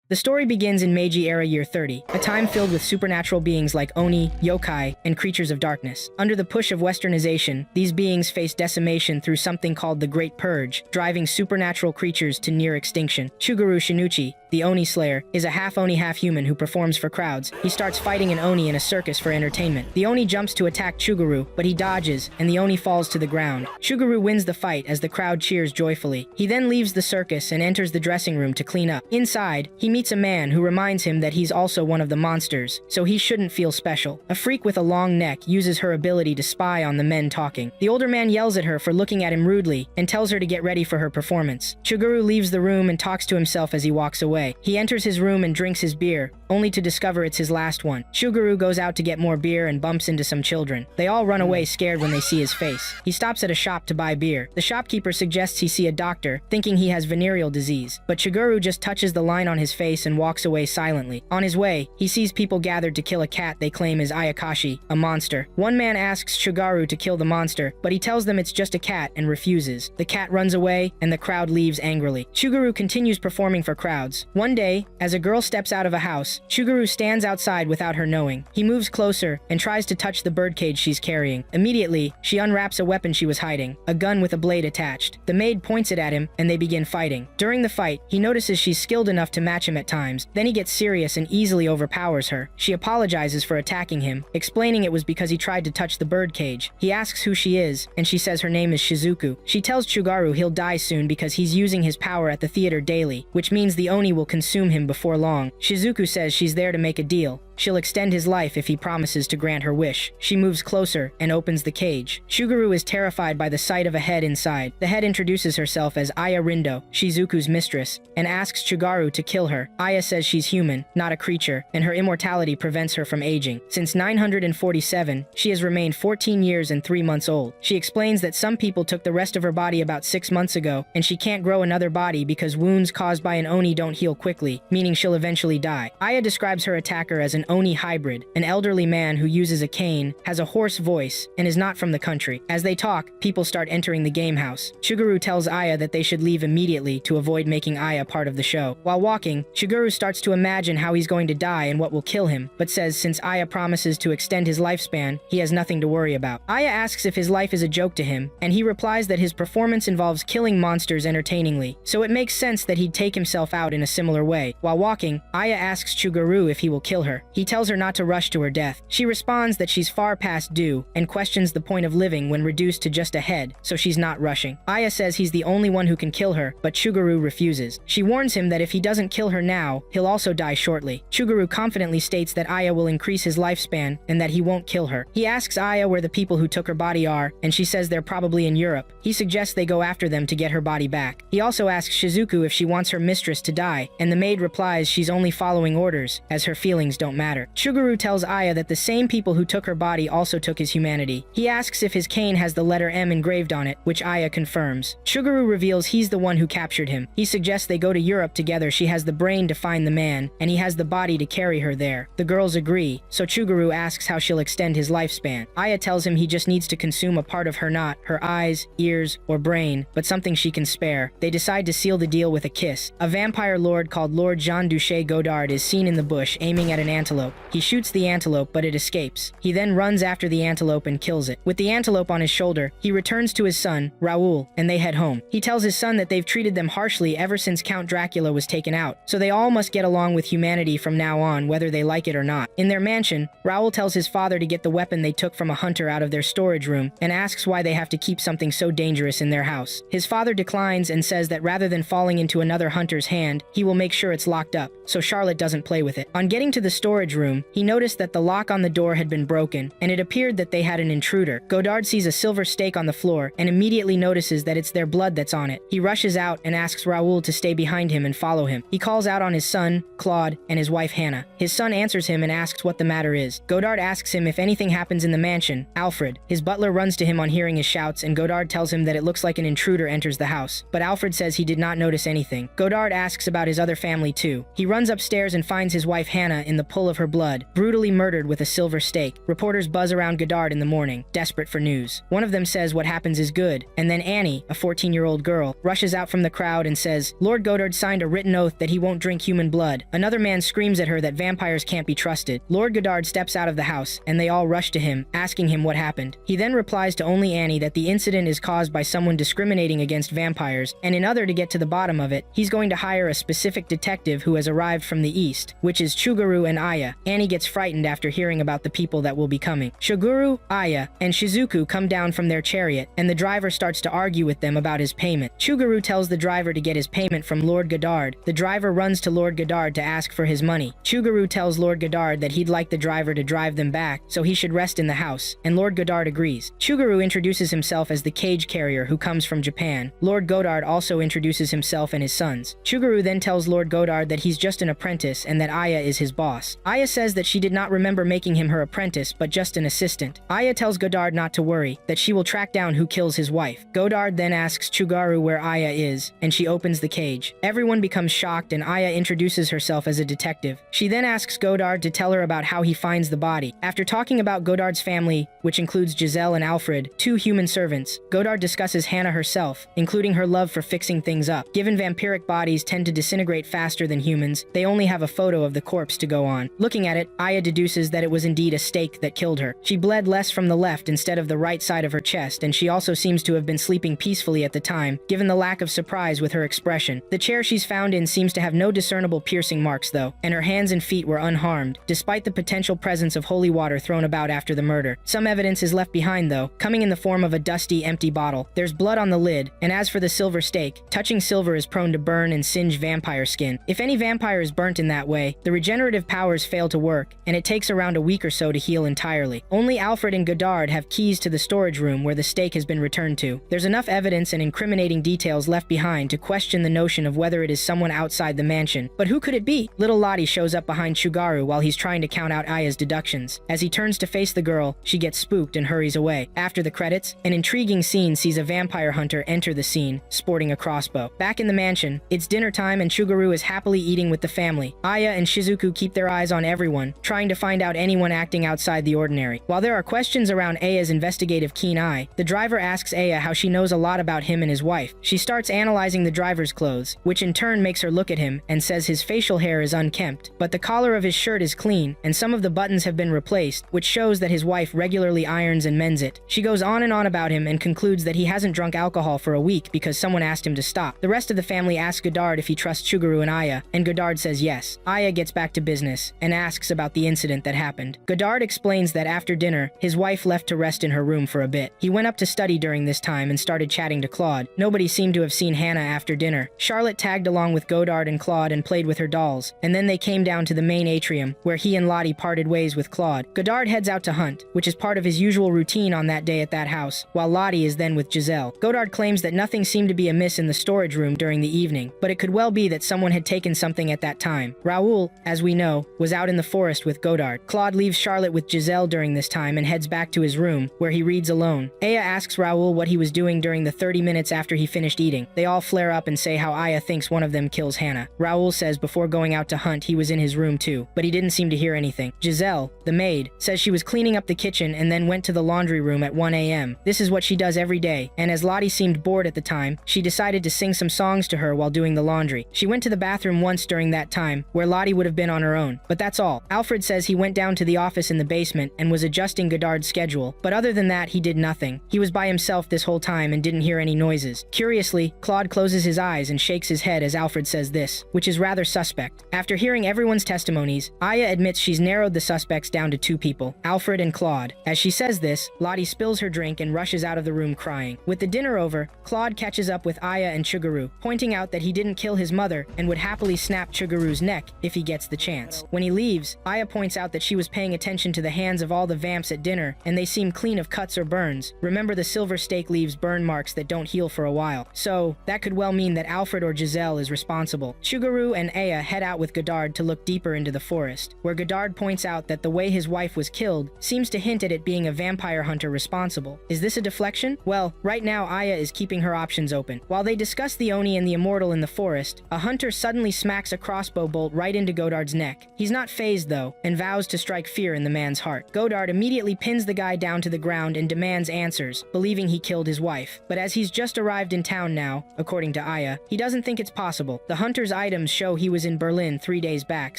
The story begins in Meiji era year 30, a time filled with supernatural beings like Oni, yokai, and creatures of darkness. Under the push of westernization, these beings face decimation through something called the Great Purge, driving supernatural creatures to near extinction. Chuguru Shinuchi, the Oni Slayer, is a half-Oni half-human who performs for crowds. He starts fighting an Oni in a circus for entertainment. The Oni jumps to attack Chuguru, but he dodges, and the Oni falls to the ground. Chuguru wins the fight as the crowd cheers joyfully. He then leaves the circus and enters the dressing room to clean up. Inside, he meets a man who reminds him that he's also one of the monsters, so he shouldn't feel special. A freak with a long neck uses her ability to spy on the men talking. The older man yells at her for looking at him rudely and tells her to get ready for her performance. Chuguru leaves the room and talks to himself as he walks away. He enters his room and drinks his beer, only to discover it's his last one. Chuguru goes out to get more beer and bumps into some children. They all run away scared when they see his face. He stops at a shop to buy beer. The shopkeeper suggests he see a doctor, thinking he has venereal disease, but Chuguru just touches the line on his face and walks away silently. On his way, he sees people gathered to kill a cat they claim is Ayakashi, a monster. One man asks Chuguru to kill the monster, but he tells them it's just a cat and refuses. The cat runs away, and the crowd leaves angrily. Chuguru continues performing for crowds. One day, as a girl steps out of a house, Chuguru stands outside without her knowing. He moves closer and tries to touch the birdcage she's carrying. Immediately, she unwraps a weapon she was hiding, a gun with a blade attached. The maid points it at him, and they begin fighting. During the fight, he notices she's skilled enough to match him at times. Then he gets serious and easily overpowers her. She apologizes for attacking him, explaining it was because he tried to touch the birdcage. He asks who she is, and she says her name is Shizuku. She tells Chuguru he'll die soon because he's using his power at the theater daily, which means the Oni will consume him before long. Shizuku says she's there to make a deal. She'll extend his life if he promises to grant her wish. She moves closer and opens the cage. Chuguru is terrified by the sight of a head inside. The head introduces herself as Aya Rindo, Shizuku's mistress, and asks Chuguru to kill her. Aya says she's human, not a creature, and her immortality prevents her from aging. Since 947, she has remained 14 years and 3 months old. She explains that some people took the rest of her body about 6 months ago, and she can't grow another body because wounds caused by an Oni don't heal quickly, meaning she'll eventually die. Aya describes her attacker as an Oni hybrid, an elderly man who uses a cane, has a hoarse voice, and is not from the country. As they talk, people start entering the game house. Chuguru tells Aya that they should leave immediately to avoid making Aya part of the show. While walking, Chuguru starts to imagine how he's going to die and what will kill him, but says since Aya promises to extend his lifespan, he has nothing to worry about. Aya asks if his life is a joke to him, and he replies that his performance involves killing monsters entertainingly, so it makes sense that he'd take himself out in a similar way. While walking, Aya asks Chuguru if he will kill her. He tells her not to rush to her death. She responds that she's far past due and questions the point of living when reduced to just a head, so she's not rushing. Aya says he's the only one who can kill her, but Chuguru refuses. She warns him that if he doesn't kill her now, he'll also die shortly. Chuguru confidently states that Aya will increase his lifespan and that he won't kill her. He asks Aya where the people who took her body are, and she says they're probably in Europe. He suggests they go after them to get her body back. He also asks Shizuku if she wants her mistress to die, and the maid replies she's only following orders, as her feelings don't matter. Chuguru tells Aya that the same people who took her body also took his humanity. He asks if his cane has the letter M engraved on it, which Aya confirms. Chuguru reveals he's the one who captured him. He suggests they go to Europe together. She has the brain to find the man, and he has the body to carry her there. The girls agree, so Chuguru asks how she'll extend his lifespan. Aya tells him he just needs to consume a part of her, not her eyes, ears, or brain, but something she can spare. They decide to seal the deal with a kiss. A vampire lord called Lord Jean-Duché Godard is seen in the bush aiming at an antelope. He shoots the antelope, but it escapes. He then runs after the antelope and kills it. With the antelope on his shoulder, he returns to his son, Raoul, and they head home. He tells his son that they've treated them harshly ever since Count Dracula was taken out, so they all must get along with humanity from now on, whether they like it or not. In their mansion, Raoul tells his father to get the weapon they took from a hunter out of their storage room, and asks why they have to keep something so dangerous in their house. His father declines and says that rather than falling into another hunter's hand, he will make sure it's locked up, so Charlotte doesn't play with it. On getting to the storage room, he noticed that the lock on the door had been broken, and it appeared that they had an intruder. Godard sees a silver stake on the floor and immediately notices that it's their blood that's on it. He rushes out and asks Raoul to stay behind him and follow him. He calls out on his son, Claude, and his wife Hannah. His son answers him and asks what the matter is. Godard asks him if anything happens in the mansion. Alfred, his butler, runs to him on hearing his shouts, and Godard tells him that it looks like an intruder enters the house, but Alfred says he did not notice anything. Godard asks about his other family too. He runs upstairs and finds his wife Hannah in the pull of of her blood, brutally murdered with a silver stake. Reporters buzz around Godard in the morning, desperate for news. One of them says what happens is good, and then Annie, a 14-year-old girl, rushes out from the crowd and says, Lord Godard signed a written oath that he won't drink human blood. Another man screams at her that vampires can't be trusted. Lord Godard steps out of the house, and they all rush to him, asking him what happened. He then replies to only Annie that the incident is caused by someone discriminating against vampires, and in order to get to the bottom of it, he's going to hire a specific detective who has arrived from the east, which is Chuguru and Aya. Annie gets frightened after hearing about the people that will be coming. Chuguru, Aya, and Shizuku come down from their chariot, and the driver starts to argue with them about his payment. Chuguru tells the driver to get his payment from Lord Godard. The driver runs to Lord Godard to ask for his money. Chuguru tells Lord Godard that he'd like the driver to drive them back, so he should rest in the house, and Lord Godard agrees. Chuguru introduces himself as the cage carrier who comes from Japan. Lord Godard also introduces himself and his sons. Chuguru then tells Lord Godard that he's just an apprentice and that Aya is his boss. Aya says that she did not remember making him her apprentice, but just an assistant. Aya tells Godard not to worry, that she will track down who kills his wife. Godard then asks Chuguru where Aya is, and she opens the cage. Everyone becomes shocked and Aya introduces herself as a detective. She then asks Godard to tell her about how he finds the body. After talking about Godard's family, which includes Giselle and Alfred, two human servants, Godard discusses Hannah herself, including her love for fixing things up. Given vampiric bodies tend to disintegrate faster than humans, they only have a photo of the corpse to go on. Looking at it, Aya deduces that it was indeed a stake that killed her. She bled less from the left instead of the right side of her chest, and she also seems to have been sleeping peacefully at the time, given the lack of surprise with her expression. The chair she's found in seems to have no discernible piercing marks though, and her hands and feet were unharmed, despite the potential presence of holy water thrown about after the murder. Some evidence is left behind though, coming in the form of a dusty, empty bottle. There's blood on the lid, and as for the silver stake, touching silver is prone to burn and singe vampire skin. If any vampire is burnt in that way, the regenerative powers fail to work, and it takes around a week or so to heal entirely. Only Alfred and Godard have keys to the storage room where the stake has been returned to. There's enough evidence and incriminating details left behind to question the notion of whether it is someone outside the mansion. But who could it be? Little Lottie shows up behind Chuguru while he's trying to count out Aya's deductions. As he turns to face the girl, she gets spooked and hurries away. After the credits, an intriguing scene sees a vampire hunter enter the scene, sporting a crossbow. Back in the mansion, it's dinner time and Chuguru is happily eating with the family. Aya and Shizuku keep their eyes on everyone, trying to find out anyone acting outside the ordinary. While there are questions around Aya's investigative keen eye, the driver asks Aya how she knows a lot about him and his wife. She starts analyzing the driver's clothes, which in turn makes her look at him and says his facial hair is unkempt, but the collar of his shirt is clean, and some of the buttons have been replaced, which shows that his wife regularly irons and mends it. She goes on and on about him and concludes that he hasn't drunk alcohol for a week because someone asked him to stop. The rest of the family asks Godard if he trusts Chuguru and Aya, and Godard says yes. Aya gets back to business and asks about the incident that happened. Godard explains that after dinner, his wife left to rest in her room for a bit. He went up to study during this time and started chatting to Claude. Nobody seemed to have seen Hannah after dinner. Charlotte tagged along with Godard and Claude and played with her dolls, and then they came down to the main atrium, where he and Lottie parted ways with Claude. Godard heads out to hunt, which is part of his usual routine on that day at that house, while Lottie is then with Giselle. Godard claims that nothing seemed to be amiss in the storage room during the evening, but it could well be that someone had taken something at that time. Raoul, as we know, was out in the forest with Godard. Claude leaves Charlotte with Giselle during this time and heads back to his room, where he reads alone. Aya asks Raoul what he was doing during the 30 minutes after he finished eating. They all flare up and say how Aya thinks one of them kills Hannah. Raoul says before going out to hunt he was in his room too, but he didn't seem to hear anything. Giselle, the maid, says she was cleaning up the kitchen and then went to the laundry room at 1 a.m. This is what she does every day, and as Lottie seemed bored at the time, she decided to sing some songs to her while doing the laundry. She went to the bathroom once during that time, where Lottie would have been on her own, but that's all. Alfred says he went down to the office in the basement and was adjusting Godard's schedule, but other than that he did nothing. He was by himself this whole time and didn't hear any noises. Curiously, Claude closes his eyes and shakes his head as Alfred says this, which is rather suspect. After hearing everyone's testimonies, Aya admits she's narrowed the suspects down to two people, Alfred and Claude. As she says this, Lottie spills her drink and rushes out of the room crying. With the dinner over, Claude catches up with Aya and Chuguru, pointing out that he didn't kill his mother and would happily snap Chuguru's neck if he gets the chance. When he leaves, Aya points out that she was paying attention to the hands of all the vamps at dinner, and they seem clean of cuts or burns. Remember, the silver stake leaves burn marks that don't heal for a while, so that could well mean that Alfred or Giselle is responsible. Chuguru and Aya head out with Godard to look deeper into the forest, where Godard points out that the way his wife was killed seems to hint at it being a vampire hunter responsible. Is this a deflection? Well, right now Aya is keeping her options open. While they discuss the Oni and the Immortal in the forest, a hunter suddenly smacks a crossbow bolt right into Godard's neck. He's not fazed though, and vows to strike fear in the man's heart. Godard immediately pins the guy down to the ground and demands answers, believing he killed his wife. But as he's just arrived in town now, according to Aya, he doesn't think it's possible. The hunter's items show he was in Berlin 3 days back,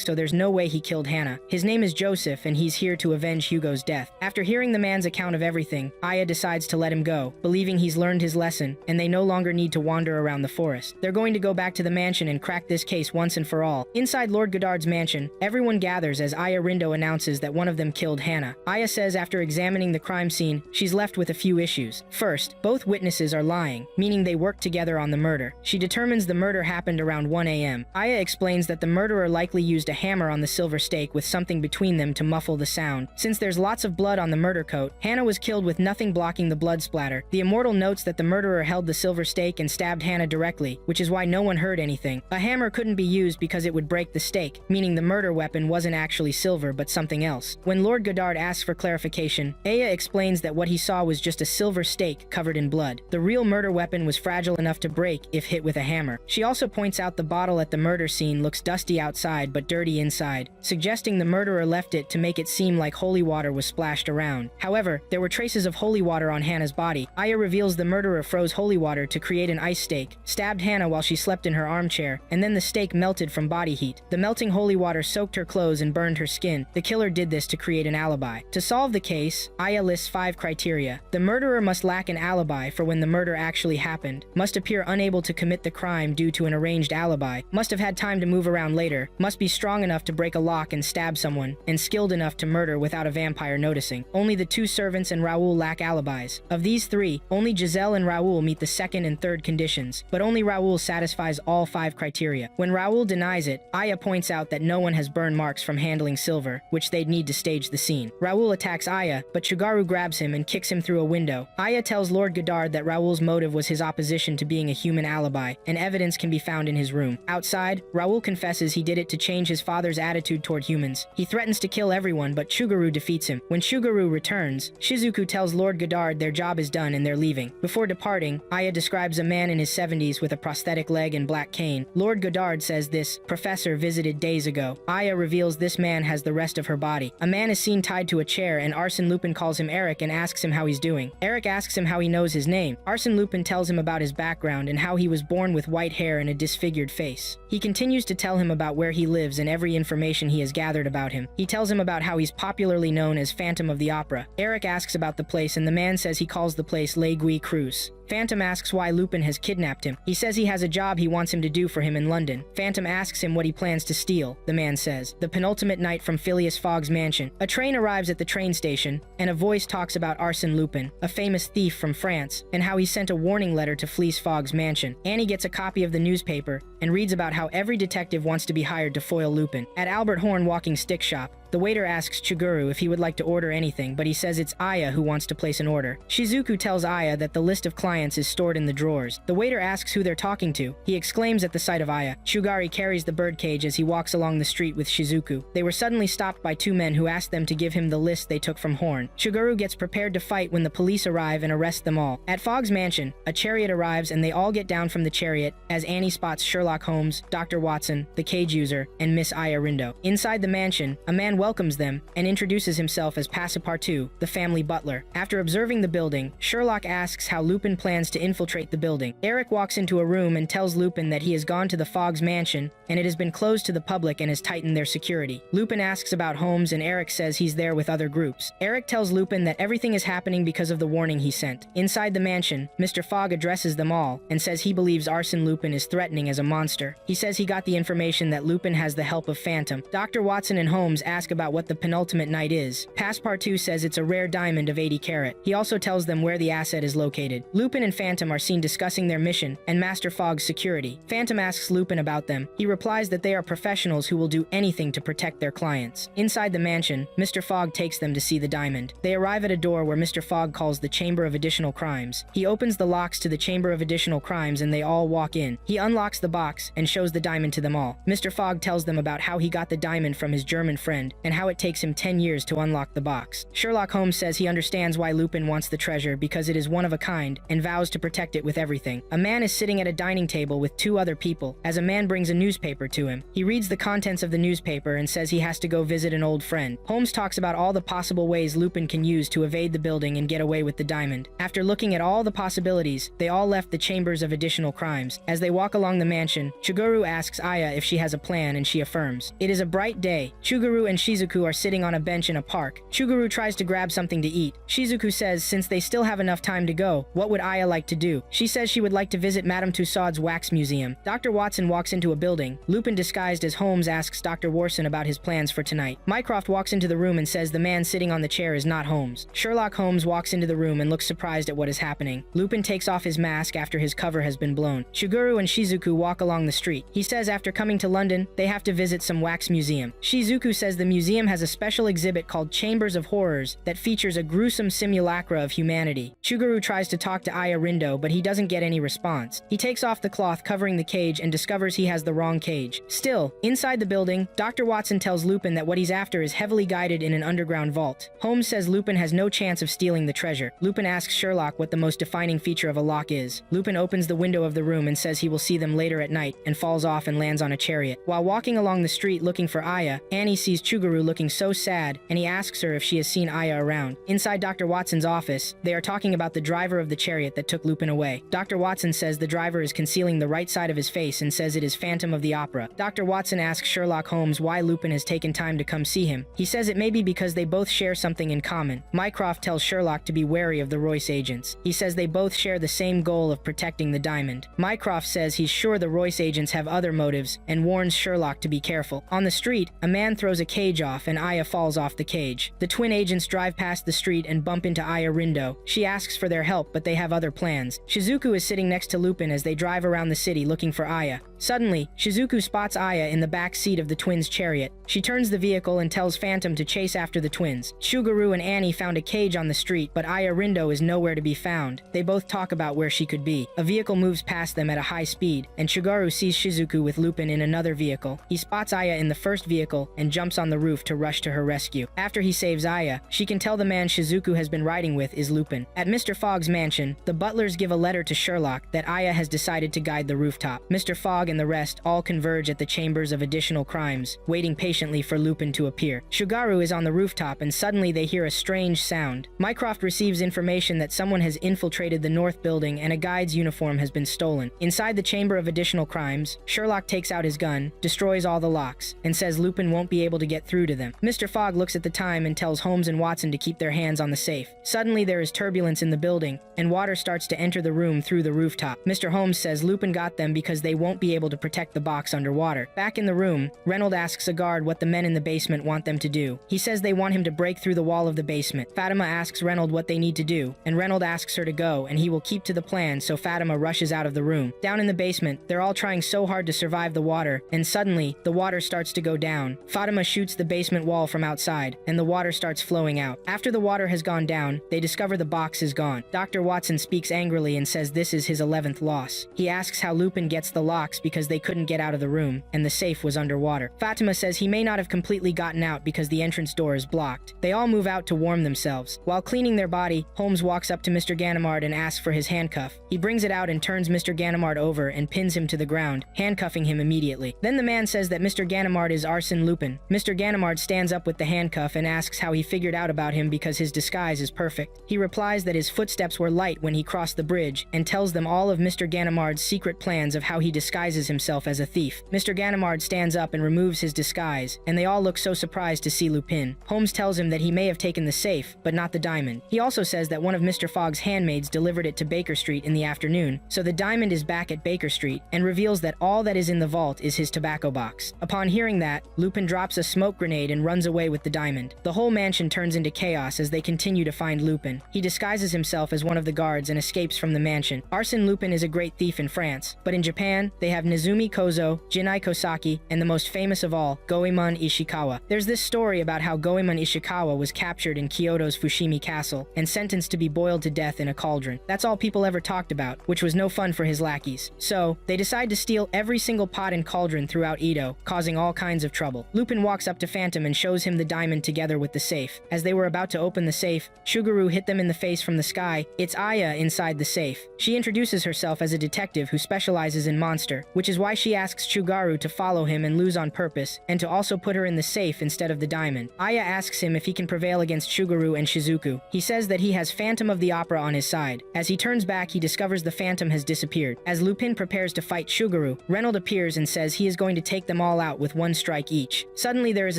so there's no way he killed Hannah. His name is Joseph, and he's here to avenge Hugo's death. After hearing the man's account of everything, Aya decides to let him go, believing he's learned his lesson, and they no longer need to wander around the forest. They're going to go back to the mansion and crack this case once and for all. Inside Lord Godard's mansion, everyone gathers as Aya Rindo announces that one of them killed Hannah. Aya says after examining the crime scene, she's left with a few issues. First, both witnesses are lying, meaning they worked together on the murder. She determines the murder happened around 1 a.m. Aya explains that the murderer likely used a hammer on the silver stake with something between them to muffle the sound. Since there's lots of blood on the murder coat, Hannah was killed with nothing blocking the blood splatter. The immortal notes that the murderer held the silver stake and stabbed Hannah directly, which is why no one heard anything. A hammer couldn't be used because it would break the stake, meaning the murder weapon wasn't actually silver but something else. When Lord Godard asks for clarification, Aya explains that what he saw was just a silver stake covered in blood. The real murder weapon was fragile enough to break if hit with a hammer. She also points out the bottle at the murder scene looks dusty outside but dirty inside, suggesting the murderer left it to make it seem like holy water was splashed around. However, there were traces of holy water on Hannah's body. Aya reveals the murderer froze holy water to create an ice stake, stabbed Hannah while she slept in her armchair, and then the stake melted from body heat. The melting holy water soaked her clothes and burned her skin. The killer did this to create an alibi. To solve the case, Aya lists 5 criteria. The murderer must lack an alibi for when the murder actually happened, must appear unable to commit the crime due to an arranged alibi, must have had time to move around later, must be strong enough to break a lock and stab someone, and skilled enough to murder without a vampire noticing. Only the 2 servants and Raoul lack alibis. Of these 3, only Giselle and Raoul meet the second and third conditions, but only Raoul satisfies all 5 criteria. When Raoul denies it, Aya points out that no one has burn marks from handling silver, which they'd need to stage the scene. Raoul attacks Aya, but Chugaru grabs him and kicks him through a window. Aya tells Lord Godard that Raoul's motive was his opposition to being a human alibi, and evidence can be found in his room. Outside, Raoul confesses he did it to change his father's attitude toward humans. He threatens to kill everyone, but Chugaru defeats him. When Chugaru returns, Shizuku tells Lord Godard their job is done and they're leaving. Before departing, Aya describes a man in his 70s with a prosthetic leg and black cane. Lord Godard says this professor visited days ago. Aya reveals this man has the rest of her body. A man is seen tied to a chair and Arsène Lupin calls him Eric and asks him how he's doing. Eric asks him how he knows his name. Arsène Lupin tells him about his background and how he was born with white hair and a disfigured face. He continues to tell him about where he lives and every information he has gathered about him. He tells him about how he's popularly known as Phantom of the Opera. Eric asks about the place and the man says he calls the place Le Guy Cruz. Phantom asks why Lupin has kidnapped him. He says he has a job he wants him to do for him in London. Phantom asks him what he plans to steal. The man says, the penultimate night from Phileas Fogg's mansion. A train arrives at the train station, and a voice talks about Arsène Lupin, a famous thief from France, and how he sent a warning letter to Phileas Fogg's mansion. Annie gets a copy of the newspaper and reads about how every detective wants to be hired to foil Lupin. At Albert Horn Walking Stick Shop, the waiter asks Chiguru if he would like to order anything, but he says it's Aya who wants to place an order. Shizuku tells Aya that the list of clients is stored in the drawers. The waiter asks who they're talking to. He exclaims at the sight of Aya. Chugari carries the birdcage as he walks along the street with Shizuku. They were suddenly stopped by 2 men who ask them to give him the list they took from Horn. Chuguru gets prepared to fight when the police arrive and arrest them all. At Fogg's mansion, a chariot arrives and they all get down from the chariot as Annie spots Sherlock Holmes, Dr. Watson, the cage user, and Miss Aya Rindo. Inside the mansion, a man welcomes them and introduces himself as Passepartout, the family butler. After observing the building, Sherlock asks how Lupin plans to infiltrate the building. Eric walks into a room and tells Lupin that he has gone to the Fogg's mansion and it has been closed to the public and has tightened their security. Lupin asks about Holmes and Eric says he's there with other groups. Eric tells Lupin that everything is happening because of the warning he sent. Inside the mansion, Mr. Fogg addresses them all and says he believes Arsène Lupin is threatening as a monster. He says he got the information that Lupin has the help of Phantom. Dr. Watson and Holmes ask about what the penultimate night is. Passepartout says it's a rare diamond of 80 carat. He also tells them where the asset is located. Lupin and Phantom are seen discussing their mission and Master Fogg's security. Phantom asks Lupin about them. He replies that they are professionals who will do anything to protect their clients. Inside the mansion, Mr. Fogg takes them to see the diamond. They arrive at a door where Mr. Fogg calls the Chamber of Additional Crimes. He opens the locks to the Chamber of Additional Crimes and they all walk in. He unlocks the box and shows the diamond to them all. Mr. Fogg tells them about how he got the diamond from his German friend, and how it takes him 10 years to unlock the box. Sherlock Holmes says he understands why Lupin wants the treasure because it is one of a kind and vows to protect it with everything. A man is sitting at a dining table with 2 other people as a man brings a newspaper to him. He reads the contents of the newspaper and says he has to go visit an old friend. Holmes talks about all the possible ways Lupin can use to evade the building and get away with the diamond. After looking at all the possibilities, they all left the chambers of additional crimes. As they walk along the mansion, Chuguru asks Aya if she has a plan and she affirms. It is a bright day. Chuguru and Shizuku are sitting on a bench in a park. Chuguru tries to grab something to eat. Shizuku says since they still have enough time to go, what would Aya like to do? She says she would like to visit Madame Tussauds wax museum. Dr. Watson walks into a building. Lupin disguised as Holmes asks Dr. Warson about his plans for tonight. Mycroft walks into the room and says the man sitting on the chair is not Holmes. Sherlock Holmes walks into the room and looks surprised at what is happening. Lupin takes off his mask after his cover has been blown. Chuguru and Shizuku walk along the street. He says after coming to London, they have to visit some wax museum. Shizuku says the museum has a special exhibit called Chambers of Horrors that features a gruesome simulacra of humanity. Chuguru tries to talk to Aya Rindo, but he doesn't get any response. He takes off the cloth covering the cage and discovers he has the wrong cage. Still, inside the building, Dr. Watson tells Lupin that what he's after is heavily guided in an underground vault. Holmes says Lupin has no chance of stealing the treasure. Lupin asks Sherlock what the most defining feature of a lock is. Lupin opens the window of the room and says he will see them later at night and falls off and lands on a chariot. While walking along the street looking for Aya, Annie sees Chuguru looking so sad and he asks her if she has seen Aya around. Inside Dr. Watson's office, they are talking about the driver of the chariot that took Lupin away. Dr. Watson says the driver is concealing the right side of his face and says it is Phantom of the Opera. Dr. Watson asks Sherlock Holmes why Lupin has taken time to come see him. He says it may be because they both share something in common. Mycroft tells Sherlock to be wary of the Royce agents. He says they both share the same goal of protecting the diamond. Mycroft says he's sure the Royce agents have other motives and warns Sherlock to be careful. On the street, a man throws a cage off and Aya falls off the cage. The twin agents drive past the street and bump into Aya Rindo. She asks for their help, but they have other plans. Shizuku is sitting next to Lupin as they drive around the city looking for Aya. Suddenly, Shizuku spots Aya in the back seat of the twins' chariot. She turns the vehicle and tells Phantom to chase after the twins. Chuguru and Annie found a cage on the street, but Aya Rindo is nowhere to be found. They both talk about where she could be. A vehicle moves past them at a high speed, and Chuguru sees Shizuku with Lupin in another vehicle. He spots Aya in the first vehicle and jumps on the roof to rush to her rescue. After he saves Aya, she can tell the man Shizuku has been riding with is Lupin. At Mr. Fogg's mansion, the butlers give a letter to Sherlock that Aya has decided to guide the rooftop. Mr. Fogg and the rest all converge at the chambers of additional crimes, waiting patiently for Lupin to appear. Shugaru is on the rooftop and suddenly they hear a strange sound. Mycroft receives information that someone has infiltrated the north building and a guide's uniform has been stolen. Inside the chamber of additional crimes, Sherlock takes out his gun, destroys all the locks, and says Lupin won't be able to get through to them. Mr. Fogg looks at the time and tells Holmes and Watson to keep their hands on the safe. Suddenly there is turbulence in the building, and water starts to enter the room through the rooftop. Mr. Holmes says Lupin got them because they won't be able to protect the box underwater. Back in the room, Reynolds asks a guard what the men in the basement want them to do. He says they want him to break through the wall of the basement. Fatima asks Reynolds what they need to do, and Reynolds asks her to go, and he will keep to the plan, so Fatima rushes out of the room. Down in the basement, they're all trying so hard to survive the water, and suddenly, the water starts to go down. Fatima shoots the basement wall from outside, and the water starts flowing out. After the water has gone down, they discover the box is gone. Dr. Watson speaks angrily and says this is his 11th loss. He asks how Lupin gets the locks because they couldn't get out of the room, and the safe was underwater. Fatima says he may not have completely gotten out because the entrance door is blocked. They all move out to warm themselves. While cleaning their body, Holmes walks up to Mr. Ganimard and asks for his handcuff. He brings it out and turns Mr. Ganimard over and pins him to the ground, handcuffing him immediately. Then the man says that Mr. Ganimard is Arsène Lupin. Mr. Ganimard stands up with the handcuff and asks how he figured out about him because his disguise is perfect. He replies that his footsteps were light when he crossed the bridge and tells them all of Mr. Ganimard's secret plans of how he disguises himself as a thief. Mr. Ganimard stands up and removes his disguise, and they all look so surprised to see Lupin. Holmes tells him that he may have taken the safe, but not the diamond. He also says that one of Mr. Fogg's handmaids delivered it to Baker Street in the afternoon, so the diamond is back at Baker Street, and reveals that all that is in the vault is his tobacco box. Upon hearing that, Lupin drops a smoke grenade and runs away with the diamond. The whole mansion turns into chaos as they continue to find Lupin. He disguises himself as one of the guards and escapes from the mansion. Arsène Lupin is a great thief in France, but in Japan, they have Nezumi Kozo, Jinai Kosaki, and the most famous of all, Goemon Ishikawa. There's this story about how Goemon Ishikawa was captured in Kyoto's Fushimi Castle and sentenced to be boiled to death in a cauldron. That's all people ever talked about, which was no fun for his lackeys. So, they decide to steal every single pot and cauldron throughout Edo, causing all kinds of trouble. Lupin walks up to Phantom and shows him the diamond together with the safe. As they were about to open the safe, Shuguru hit them in the face from the sky. It's Aya inside the safe. She introduces herself as a detective who specializes in monster, which is why she asks Chugaru to follow him and lose on purpose, and to also put her in the safe instead of the diamond. Aya asks him if he can prevail against Shuguru and Shizuku. He says that he has Phantom of the Opera on his side. As he turns back, he discovers the Phantom has disappeared. As Lupin prepares to fight Shuguru, Reynolds appears and says he is going to take them all out with one strike each. Suddenly there is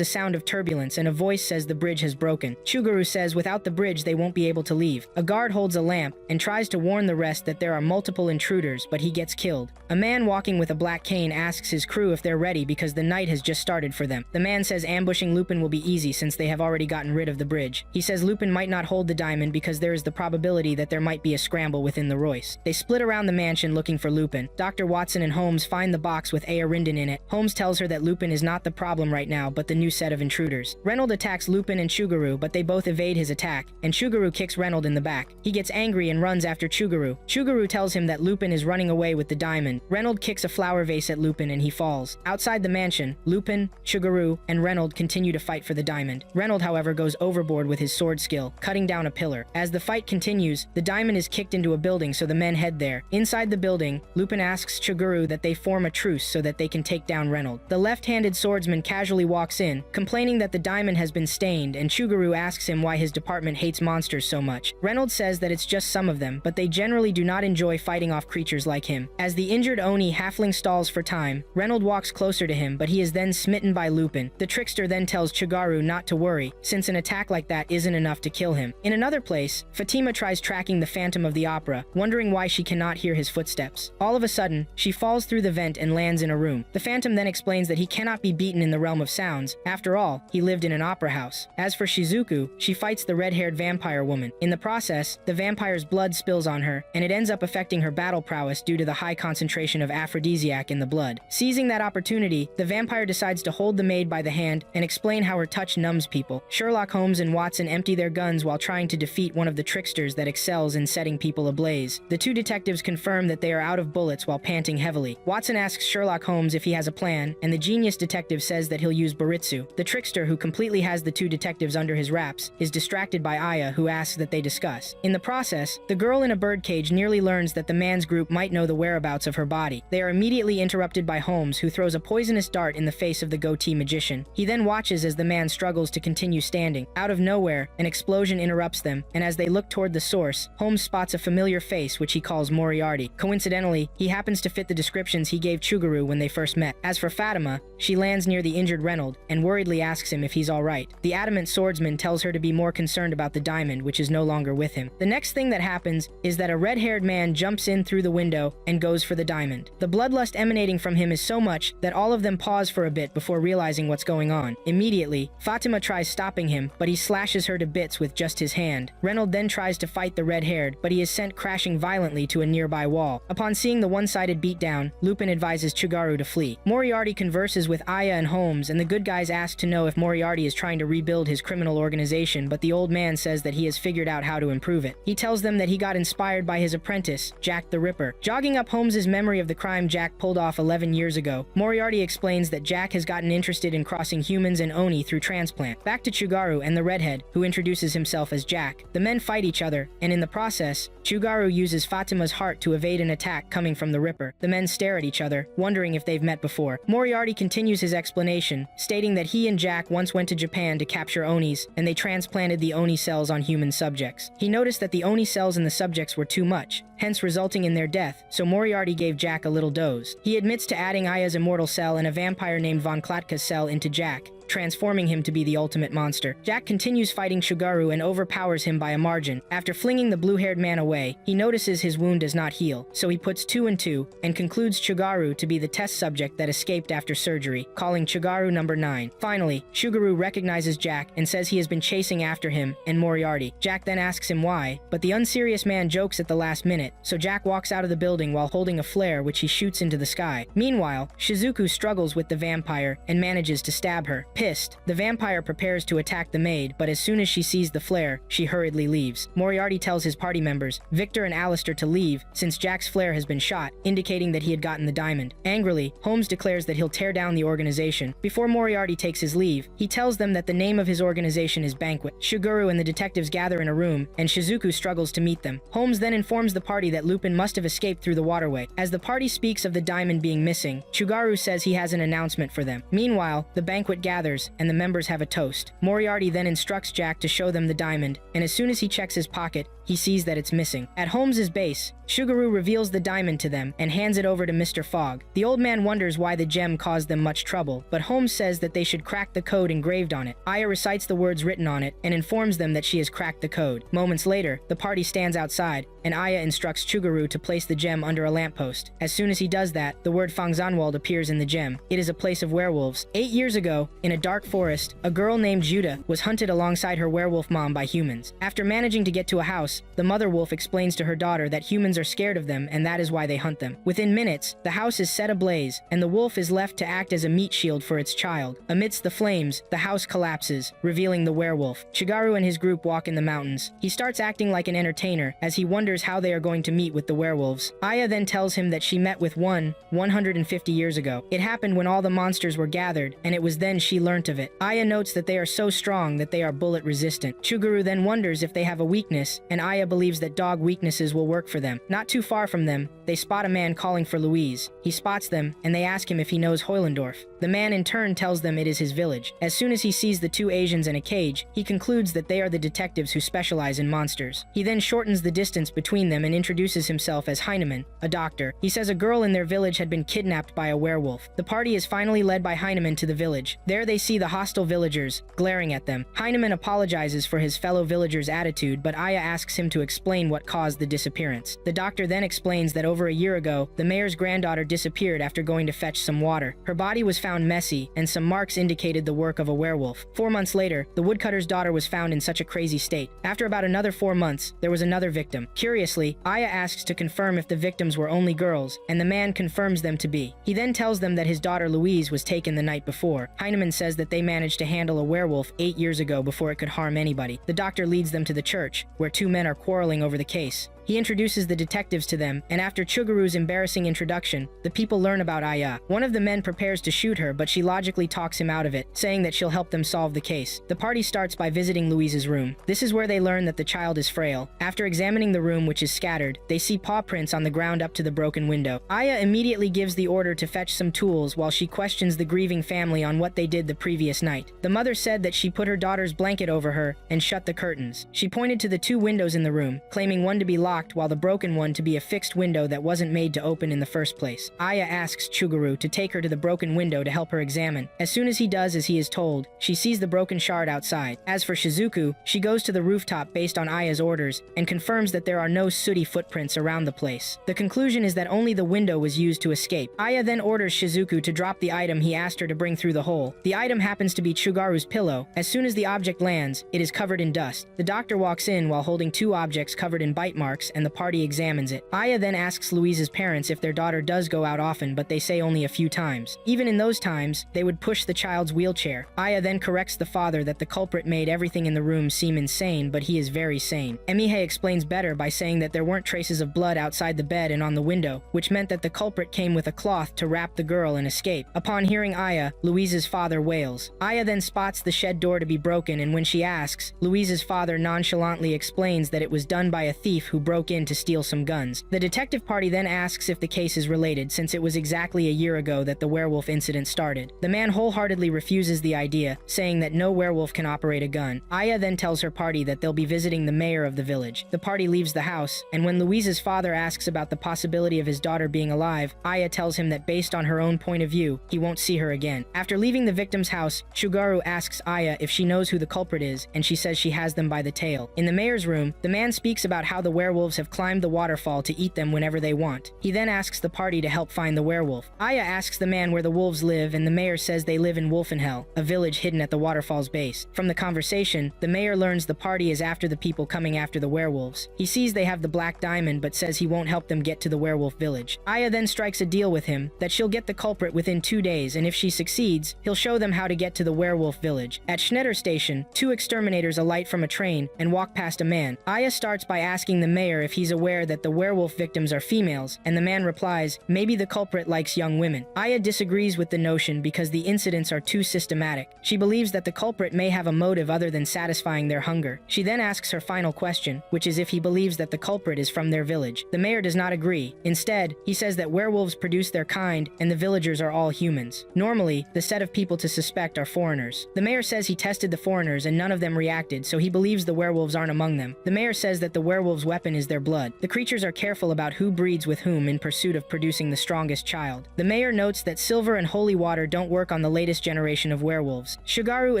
a sound of turbulence and a voice says the bridge has broken. Shuguru says without the bridge they won't be able to leave. A guard holds a lamp and tries to warn the rest that there are multiple intruders, but he gets killed. A man walking with a black cane asks his crew if they're ready because the night has just started for them. The man says ambushing Lupin will be easy since they have already gotten rid of the bridge. He says Lupin might not hold the diamond because there is the probability that there might be a scramble within the Royce. They split around the mansion looking for Lupin. Dr. Watson and Holmes find the box with Aarindin in it. Holmes tells her that Lupin is not the problem right now, but the new set of intruders. Reynolds attacks Lupin and Shuguru, but they both evade his attack, and Shuguru kicks Reynolds in the back. He gets angry and runs after Shuguru. Shuguru tells him that Lupin is running away with the diamond. Reynolds kicks a flower vase at Lupin and he falls. Outside the mansion, Lupin, Shuguru, and Reynolds continue to fight for the diamond. Reynolds, however, goes overboard with his sword skill, cutting down a pillar. As the fight continues, the diamond is kicked into a building, so the men head there. Inside the building, Lupin asks Shuguru that they form a truce so that they can take down Reynolds. The left-handed swordsman casually walks in, complaining that the diamond has been stained, and Shuguru asks him why his department hates monsters so much. Reynolds says that it's just some of them, but they generally do not enjoy fighting off creatures like him. As the injured Oni halfling stalls for time, Reynolds walks closer to him, but he is then smitten by Lupin. The trickster then tells Chugaru not to worry, since an attack like that isn't enough to kill him. In another place, Fatima tries tracking the Phantom of the Opera, wondering why she cannot hear his footsteps. All of a sudden, she falls through the vent and lands in a room. The Phantom then explains that he cannot be beaten in the realm of sounds. After all, he lived in an opera house. As for Shizuku, she fights the red-haired vampire woman. In the process, the vampire's blood spills on her, and it ends up affecting her battle prowess due to the high concentration of aphrodisiac in the blood. Seizing that opportunity, the vampire decides to hold the maid by the hand and explain how her touch numbs people. Sherlock Holmes and Watson empty their guns while trying to defeat one of the tricksters that excels in setting people ablaze. The two detectives confirm that they are out of bullets while panting heavily. Watson asks Sherlock Holmes if he has a plan, and the genius detective says that he'll use Baritsu. The trickster, who completely has the two detectives under his wraps, is distracted by Aya, who asks that they discuss. In the process, the girl in a birdcage nearly learns that the man's group might know the whereabouts of her body. They are immediately interrupted by Holmes, who throws a poisonous dart in the face of the goatee magician. He then watches as the man struggles to continue standing. Out of nowhere, an explosion interrupts them, and as they look toward the source, Holmes spots a familiar face which he calls Moriarty. Coincidentally, he happens to fit the descriptions he gave Chugaru when they first met. As for Fatima, she lands near the injured Reynolds and worriedly asks him if he's alright. The adamant swordsman tells her to be more concerned about the diamond, which is no longer with him. The next thing that happens is that a red-haired man jumps in through the window and goes for the diamond. The bloodlust emanating from him is so much that all of them pause for a bit before realizing what's going on. Immediately, Fatima tries stopping him, but he slashes her to bits with just his hand. Reynolds then tries to fight the red-haired, but he is sent crashing violently to a nearby wall. Upon seeing the one-sided beatdown, Lupin advises Chugaru to flee. Moriarty converses with Aya and Holmes, and the good guys ask to know if Moriarty is trying to rebuild his criminal organization, but the old man says that he has figured out how to improve it. He tells them that he got inspired by his apprentice, Jack the Ripper. Jogging up Holmes's memory of the crime Jack pulled off 11 years ago, Moriarty explains that Jack has gotten interested in crossing humans and Oni through transplant. Back to Chugaru and the redhead, who introduces himself as Jack. The men fight each other, and in the process, Chugaru uses Fatima's heart to evade an attack coming from the Ripper. The men stare at each other, wondering if they've met before. Moriarty continues his explanation, stating that he and Jack once went to Japan to capture Onis, and they transplanted the Oni cells on human subjects. He noticed that the Oni cells in the subjects were too much, hence resulting in their death, so Moriarty gave Jack a little dose. He admits to adding Aya's immortal cell and a vampire named Von Klatka's cell into Jack, transforming him to be the ultimate monster. Jack continues fighting Shugaru and overpowers him by a margin. After flinging the blue-haired man away, he notices his wound does not heal, so he puts 2 and 2 and concludes Shugaru to be the test subject that escaped after surgery, calling Shugaru number 9. Finally, Shugaru recognizes Jack and says he has been chasing after him and Moriarty. Jack then asks him why, but the unserious man jokes at the last minute, so Jack walks out of the building while holding a flare which he shoots into the sky. Meanwhile, Shizuku struggles with the vampire and manages to stab her. Pissed, the vampire prepares to attack the maid, but as soon as she sees the flare, she hurriedly leaves. Moriarty tells his party members, Victor and Alistair, to leave since Jack's flare has been shot, indicating that he had gotten the diamond. Angrily, Holmes declares that he'll tear down the organization. Before Moriarty takes his leave, he tells them that the name of his organization is Banquet. Shugaru and the detectives gather in a room, and Shizuku struggles to meet them. Holmes then informs the party that Lupin must have escaped through the waterway. As the party speaks of the diamond being missing, Shugaru says he has an announcement for them. Meanwhile, the banquet gathers, and the members have a toast. Moriarty then instructs Jack to show them the diamond, and as soon as he checks his pocket, he sees that it's missing. At Holmes's base, Shugaru reveals the diamond to them and hands it over to Mr. Fogg. The old man wonders why the gem caused them much trouble, but Holmes says that they should crack the code engraved on it. Aya recites the words written on it and informs them that she has cracked the code. Moments later, the party stands outside, and Aya instructs Shugaru to place the gem under a lamppost. As soon as he does that, the word Fangzanwald appears in the gem. It is a place of werewolves. 8 years ago, in a dark forest, a girl named Judah was hunted alongside her werewolf mom by humans. After managing to get to a house, the mother wolf explains to her daughter that humans are scared of them and that is why they hunt them. Within minutes, the house is set ablaze, and the wolf is left to act as a meat shield for its child. Amidst the flames, the house collapses, revealing the werewolf. Shugaru and his group walk in the mountains. He starts acting like an entertainer as he wonders how they are going to meet with the werewolves. Aya then tells him that she met with one 150 years ago. It happened when all the monsters were gathered, and it was then she learnt of it. Aya notes that they are so strong that they are bullet resistant. Shugaru then wonders if they have a weakness, and Aya believes that dog weaknesses will work for them. Not too far from them, they spot a man calling for Louise. He spots them, and they ask him if he knows Hoylendorf. The man in turn tells them it is his village. As soon as he sees the 2 Asians in a cage, he concludes that they are the detectives who specialize in monsters. He then shortens the distance between them and introduces himself as Heinemann, a doctor. He says a girl in their village had been kidnapped by a werewolf. The party is finally led by Heinemann to the village. There they see the hostile villagers, glaring at them. Heinemann apologizes for his fellow villagers' attitude, but Aya asks him to explain what caused the disappearance. The doctor then explains that over a year ago, the mayor's granddaughter disappeared after going to fetch some water. Her body was found messy, and some marks indicated the work of a werewolf. 4 months later, the woodcutter's daughter was found in such a crazy state. After about another 4 months, there was another victim. Curiously, Aya asks to confirm if the victims were only girls, and the man confirms them to be. He then tells them that his daughter Louise was taken the night before. Heinemann says that they managed to handle a werewolf 8 years ago before it could harm anybody. The doctor leads them to the church, where 2 men are quarreling over the case. He introduces the detectives to them, and after Chugaru's embarrassing introduction, the people learn about Aya. One of the men prepares to shoot her, but she logically talks him out of it, saying that she'll help them solve the case. The party starts by visiting Louise's room. This is where they learn that the child is frail. After examining the room, which is scattered, they see paw prints on the ground up to the broken window. Aya immediately gives the order to fetch some tools while she questions the grieving family on what they did the previous night. The mother said that she put her daughter's blanket over her and shut the curtains. She pointed to the 2 windows in the room, claiming one to be locked while the broken one to be a fixed window that wasn't made to open in the first place. Aya asks Chugaru to take her to the broken window to help her examine. As soon as he does as he is told, she sees the broken shard outside. As for Shizuku, she goes to the rooftop based on Aya's orders and confirms that there are no sooty footprints around the place. The conclusion is that only the window was used to escape. Aya then orders Shizuku to drop the item he asked her to bring through the hole. The item happens to be Chugaru's pillow. As soon as the object lands, it is covered in dust. The doctor walks in while holding 2 objects covered in bite marks, and the party examines it. Aya then asks Louise's parents if their daughter does go out often, but they say only a few times. Even in those times, they would push the child's wheelchair. Aya then corrects the father that the culprit made everything in the room seem insane, but he is very sane. Emihei explains better by saying that there weren't traces of blood outside the bed and on the window, which meant that the culprit came with a cloth to wrap the girl and escape. Upon hearing Aya, Louise's father wails. Aya then spots the shed door to be broken, and when she asks, Louise's father nonchalantly explains that it was done by a thief who broke broke in to steal some guns. The detective party then asks if the case is related, since it was exactly a year ago that the werewolf incident started. The man wholeheartedly refuses the idea, saying that no werewolf can operate a gun. Aya then tells her party that they'll be visiting the mayor of the village. The party leaves the house, and when Louise's father asks about the possibility of his daughter being alive, Aya tells him that based on her own point of view, he won't see her again. After leaving the victim's house, Shugaru asks Aya if she knows who the culprit is, and she says she has them by the tail. In the mayor's room, the man speaks about how the werewolves have climbed the waterfall to eat them whenever they want. He then asks the party to help find the werewolf. Aya asks the man where the wolves live, and the mayor says they live in Wolfenhell, a village hidden at the waterfall's base. From the conversation, the mayor learns the party is after the people coming after the werewolves. He sees they have the black diamond but says he won't help them get to the werewolf village. Aya then strikes a deal with him that she'll get the culprit within 2 days, and if she succeeds, he'll show them how to get to the werewolf village. At Schneider Station, 2 exterminators alight from a train and walk past a man. Aya starts by asking the mayor if he's aware that the werewolf victims are females, and the man replies, maybe the culprit likes young women. Aya disagrees with the notion because the incidents are too systematic. She believes that the culprit may have a motive other than satisfying their hunger. She then asks her final question, which is if he believes that the culprit is from their village. The mayor does not agree. Instead, he says that werewolves produce their kind and the villagers are all humans. Normally, the set of people to suspect are foreigners. The mayor says he tested the foreigners and none of them reacted, so he believes the werewolves aren't among them. The mayor says that the werewolves' weapon is their blood. The creatures are careful about who breeds with whom in pursuit of producing the strongest child. The mayor notes that silver and holy water don't work on the latest generation of werewolves. Shugaru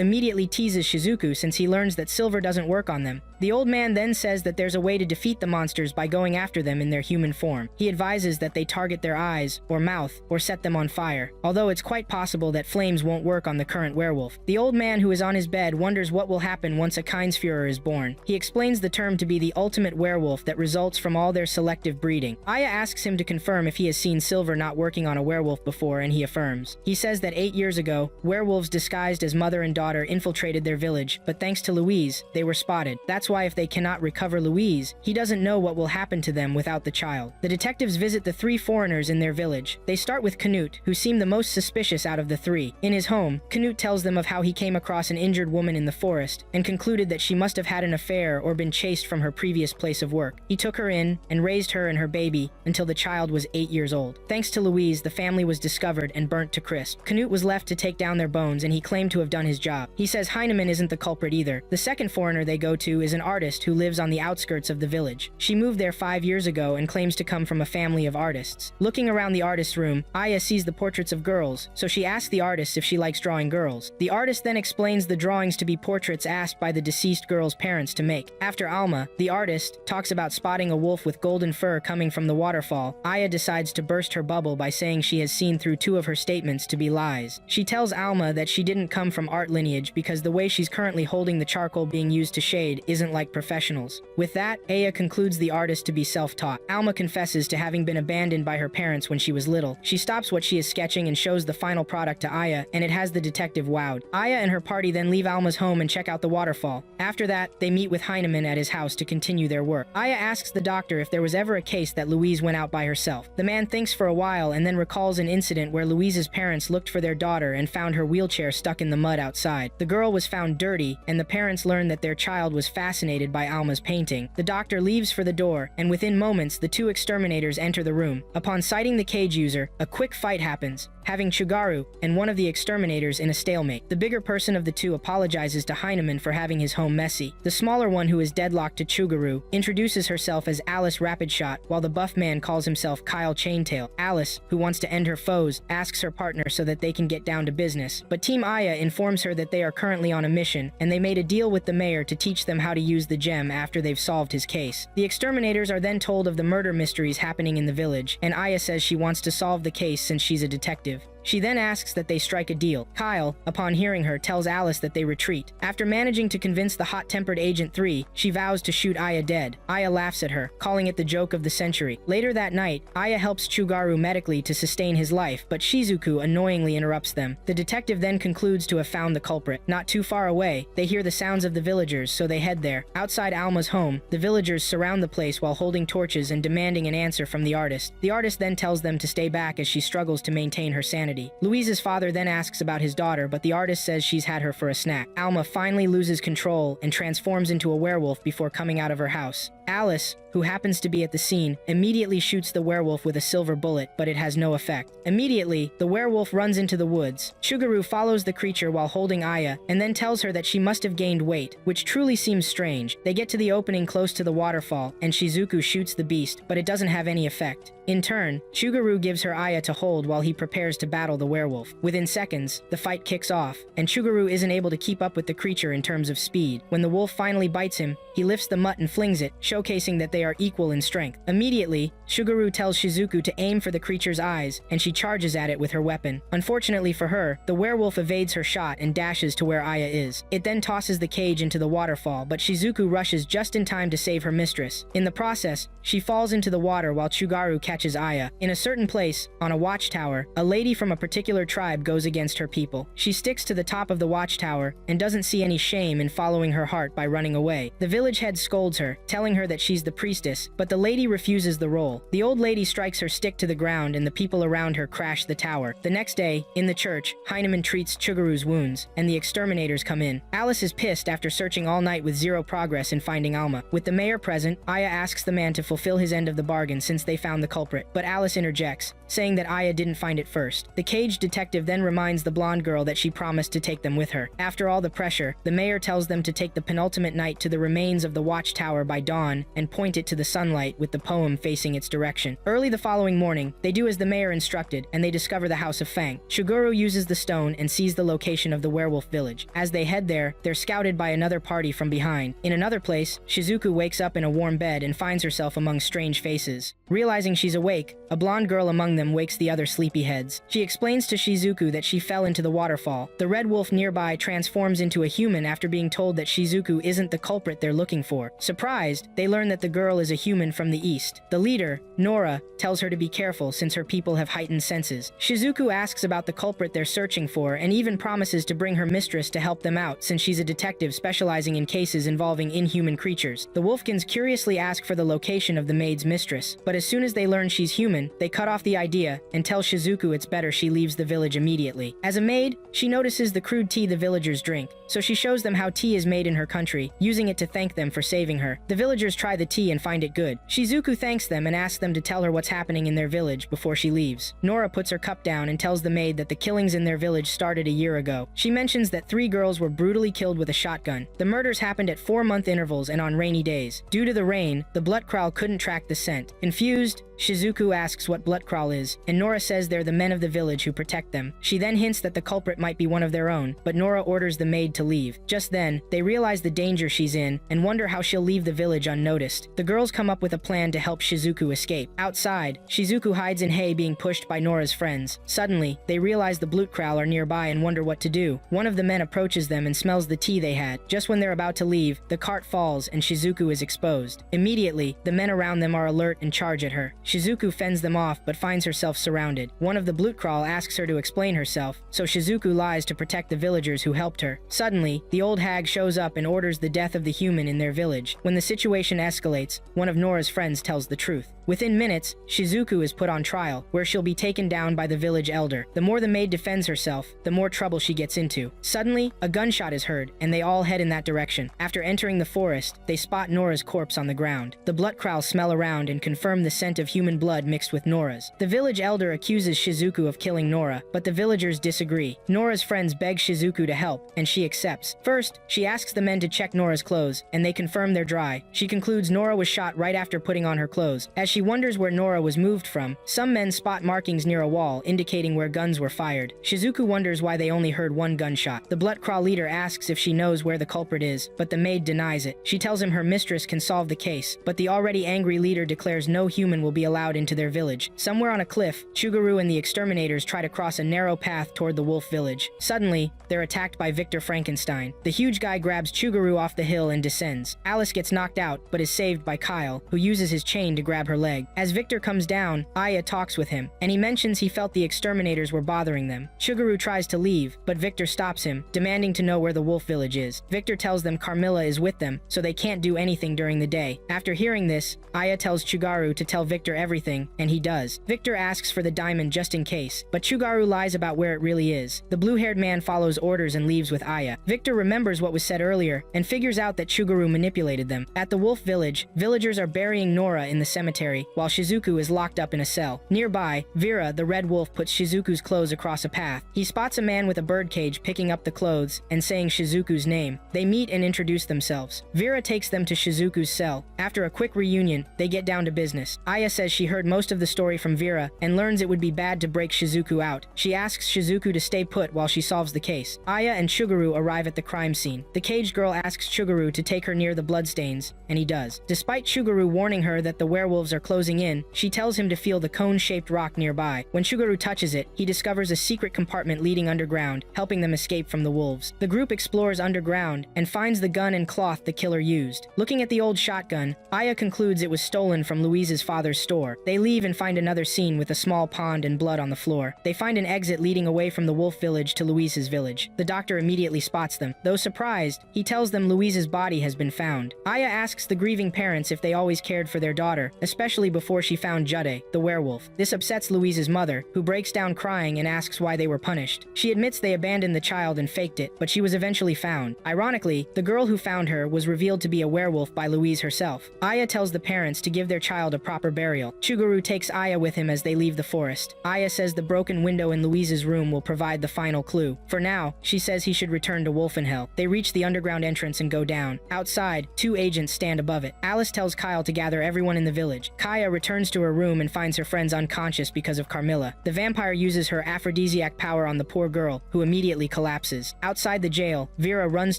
immediately teases Shizuku since he learns that silver doesn't work on them. The old man then says that there's a way to defeat the monsters by going after them in their human form. He advises that they target their eyes, or mouth, or set them on fire, although it's quite possible that flames won't work on the current werewolf. The old man who is on his bed wonders what will happen once a Kindsführer is born. He explains the term to be the ultimate werewolf that results from all their selective breeding. Aya asks him to confirm if he has seen Silver not working on a werewolf before, and he affirms. He says that 8 years ago, werewolves disguised as mother and daughter infiltrated their village, but thanks to Louise, they were spotted. That's why if they cannot recover Louise, he doesn't know what will happen to them without the child. The detectives visit the 3 foreigners in their village. They start with Canute, who seemed the most suspicious out of the 3. In his home, Canute tells them of how he came across an injured woman in the forest, and concluded that she must have had an affair or been chased from her previous place of work. He took her in, and raised her and her baby, until the child was 8 years old. Thanks to Louise, the family was discovered and burnt to crisp. Canute was left to take down their bones, and he claimed to have done his job. He says Heinemann isn't the culprit either. The second foreigner they go to is an artist who lives on the outskirts of the village. She moved there 5 years ago and claims to come from a family of artists. Looking around the artist's room, Aya sees the portraits of girls, so she asks the artist if she likes drawing girls. The artist then explains the drawings to be portraits asked by the deceased girl's parents to make. After Alma, the artist, talks about spotting a wolf with golden fur coming from the waterfall, Aya decides to burst her bubble by saying she has seen through 2 of her statements to be lies. She tells Alma that she didn't come from art lineage because the way she's currently holding the charcoal being used to shade isn't like professionals. With that, Aya concludes the artist to be self-taught. Alma confesses to having been abandoned by her parents when she was little. She stops what she is sketching and shows the final product to Aya, and it has the detective wowed. Aya and her party then leave Alma's home and check out the waterfall. After that, they meet with Heinemann at his house to continue their work. Aya asks the doctor if there was ever a case that Louise went out by herself. The man thinks for a while and then recalls an incident where Louise's parents looked for their daughter and found her wheelchair stuck in the mud outside. The girl was found dirty, and the parents learned that their child was fascinated by Alma's painting. The doctor leaves for the door, and within moments, the 2 exterminators enter the room. Upon sighting the cage user, a quick fight happens, having Chugaru and one of the exterminators in a stalemate. The bigger person of the 2 apologizes to Heinemann for having his home messy. The smaller one, who is deadlocked to Chugaru, introduces herself as Alice Rapidshot, while the buff man calls himself Kyle Chaintail. Alice, who wants to end her foes, asks her partner so that they can get down to business, but Team Aya informs her that they are currently on a mission, and they made a deal with the mayor to teach them how to use the gem after they've solved his case. The exterminators are then told of the murder mysteries happening in the village, and Aya says she wants to solve the case since she's a detective. She then asks that they strike a deal. Kyle, upon hearing her, tells Alice that they retreat. After managing to convince the hot-tempered Agent 3, she vows to shoot Aya dead. Aya laughs at her, calling it the joke of the century. Later that night, Aya helps Chugaru medically to sustain his life, but Shizuku annoyingly interrupts them. The detective then concludes to have found the culprit. Not too far away, they hear the sounds of the villagers, so they head there. Outside Alma's home, the villagers surround the place while holding torches and demanding an answer from the artist. The artist then tells them to stay back as she struggles to maintain her sanity. Louise's father then asks about his daughter, but the artist says she's had her for a snack. Alma finally loses control and transforms into a werewolf before coming out of her house. Alice, who happens to be at the scene, immediately shoots the werewolf with a silver bullet, but it has no effect. Immediately, the werewolf runs into the woods. Chuguru follows the creature while holding Aya, and then tells her that she must have gained weight, which truly seems strange. They get to the opening close to the waterfall, and Shizuku shoots the beast, but it doesn't have any effect. In turn, Chuguru gives her Aya to hold while he prepares to battle the werewolf. Within seconds, the fight kicks off, and Chuguru isn't able to keep up with the creature in terms of speed. When the wolf finally bites him, he lifts the mutt and flings it, showcasing that they are equal in strength. Immediately, Chuguru tells Shizuku to aim for the creature's eyes, and she charges at it with her weapon. Unfortunately for her, the werewolf evades her shot and dashes to where Aya is. It then tosses the cage into the waterfall, but Shizuku rushes just in time to save her mistress. In the process, she falls into the water while Chuguru catches Aya. In a certain place, on a watchtower, a lady from a particular tribe goes against her people. She sticks to the top of the watchtower and doesn't see any shame in following her heart by running away. The village head scolds her, telling her that she's the priestess, but the lady refuses the role. The old lady strikes her stick to the ground and the people around her crash the tower. The next day, in the church, Heinemann treats Chuguru's wounds, and the exterminators come in. Alice is pissed after searching all night with zero progress in finding Alma. With the mayor present, Aya asks the man to fulfill his end of the bargain since they found the culprit, but Alice interjects, saying that Aya didn't find it first. The cage detective then reminds the blonde girl that she promised to take them with her. After all the pressure, the mayor tells them to take the penultimate night to the remains of the watchtower by dawn and point it to the sunlight with the poem facing its direction. Early the following morning, they do as the mayor instructed, and they discover the house of Fang. Chuguru uses the stone and sees the location of the werewolf village. As they head there, they're scouted by another party from behind. In another place, Shizuku wakes up in a warm bed and finds herself among strange faces. Realizing she's awake, a blonde girl among them wakes the other sleepyheads. She explains to Shizuku that she fell into the waterfall. The red wolf nearby transforms into a human after being told that Shizuku isn't the culprit they're looking for. Surprised, they learn that the girl is a human from the east. The leader, Nora, tells her to be careful since her people have heightened senses. Shizuku asks about the culprit they're searching for and even promises to bring her mistress to help them out since she's a detective specializing in cases involving inhuman creatures. The Wolfkins curiously ask for the location of the maid's mistress, but as soon as they learn she's human, they cut off the idea and tell Shizuku it's better she leaves the village immediately. As a maid, she notices the crude tea the villagers drink, so she shows them how tea is made in her country, using it to thank them for saving her. The villagers try the tea and find it good. Shizuku thanks them and asks them to tell her what's happening in their village before she leaves. Nora puts her cup down and tells the maid that the killings in their village started a year ago. She mentions that 3 girls were brutally killed with a shotgun. The murders happened at 4-month intervals and on rainy days. Due to the rain, the Bloodcrawl couldn't track the scent. Confused, Shizuku asks what Bloodcrawl is, and Nora says they're the men of the village who protect them. She then hints that the culprit might be one of their own, but Nora orders the maid to leave. Just then, they realize the danger she's in and wonder how she'll leave the village unnoticed. The girls come up with a plan to help Shizuku escape. Outside, Shizuku hides in hay being pushed by Nora's friends. Suddenly, they realize the Bloodcrawl are nearby and wonder what to do. One of the men approaches them and smells the tea they had. Just when they're about to leave, the cart falls and Shizuku is exposed. Immediately, the men around them are alert and charge at her. Shizuku fends them off but finds herself surrounded. One of the Bloodcrawl asks her to explain herself, so Shizuku lies to protect the villagers who helped her. Suddenly, the old hag shows up and orders the death of the human in their village. When the situation escalates, one of Nora's friends tells the truth. Within minutes, Shizuku is put on trial, where she'll be taken down by the village elder. The more the maid defends herself, the more trouble she gets into. Suddenly, a gunshot is heard, and they all head in that direction. After entering the forest, they spot Nora's corpse on the ground. The Bloodcrawl smell around and confirm the scent of human blood mixed with Nora's. The village elder accuses Shizuku of killing Nora, but the villagers disagree. Nora's friends beg Shizuku to help, and she accepts. First, she asks the men to check Nora's clothes, and they confirm they're dry. She concludes Nora was shot right after putting on her clothes. As she wonders where Nora was moved from, some men spot markings near a wall indicating where guns were fired. Shizuku wonders why they only heard one gunshot. The Bloodcrawl leader asks if she knows where the culprit is, but the maid denies it. She tells him her mistress can solve the case, but the already angry leader declares no human will be allowed into their village. Somewhere on a cliff, Chuguru and the exterminators try to cross a narrow path toward the wolf village. Suddenly, they're attacked by Victor Frankenstein. The huge guy grabs Chuguru off the hill and descends. Alice gets knocked out, but is saved by Kyle, who uses his chain to grab her leg. As Victor comes down, Aya talks with him, and he mentions he felt the exterminators were bothering them. Chuguru tries to leave, but Victor stops him, demanding to know where the wolf village is. Victor tells them Carmilla is with them, so they can't do anything during the day. After hearing this, Aya tells Chuguru to tell Victor everything, and he does. Victor asks for the diamond just in case, but Chugaru lies about where it really is. The blue-haired man follows orders and leaves with Aya. Victor remembers what was said earlier and figures out that Chugaru manipulated them. At the wolf village, villagers are burying Nora in the cemetery, while Shizuku is locked up in a cell. Nearby, Vera, the red wolf, puts Shizuku's clothes across a path. He spots a man with a birdcage picking up the clothes and saying Shizuku's name. They meet and introduce themselves. Vera takes them to Shizuku's cell. After a quick reunion, they get down to business. Aya says she heard most of the story from Vera and learns it would be bad to break Shizuku out. She asks Shizuku to stay put while she solves the case. Aya and Chuguru arrive at the crime scene. The caged girl asks Chuguru to take her near the bloodstains, and he does. Despite Chuguru warning her that the werewolves are closing in, she tells him to feel the cone-shaped rock nearby. When Chuguru touches it, he discovers a secret compartment leading underground, helping them escape from the wolves. The group explores underground and finds the gun and cloth the killer used. Looking at the old shotgun, Aya concludes it was stolen from Louise's father's store. They leave and find another scene with a small pond and blood on the floor. They find an exit leading away from the wolf village to Louise's village. The doctor immediately spots them. Though surprised, he tells them Louise's body has been found. Aya asks the grieving parents if they always cared for their daughter, especially before she found Jude, the werewolf. This upsets Louise's mother, who breaks down crying and asks why they were punished. She admits they abandoned the child and faked it, but she was eventually found. Ironically, the girl who found her was revealed to be a werewolf by Louise herself. Aya tells the parents to give their child a proper burial. Chuguru takes Aya with him as they leave the forest. Aya says the broken window in Louise's room will provide the final clue. For now, she says he should return to Wolfenhell. They reach the underground entrance and go down. Outside, two agents stand above it. Alice tells Kyle to gather everyone in the village. Kaya returns to her room and finds her friends unconscious because of Carmilla. The vampire uses her aphrodisiac power on the poor girl, who immediately collapses. Outside the jail, Vera runs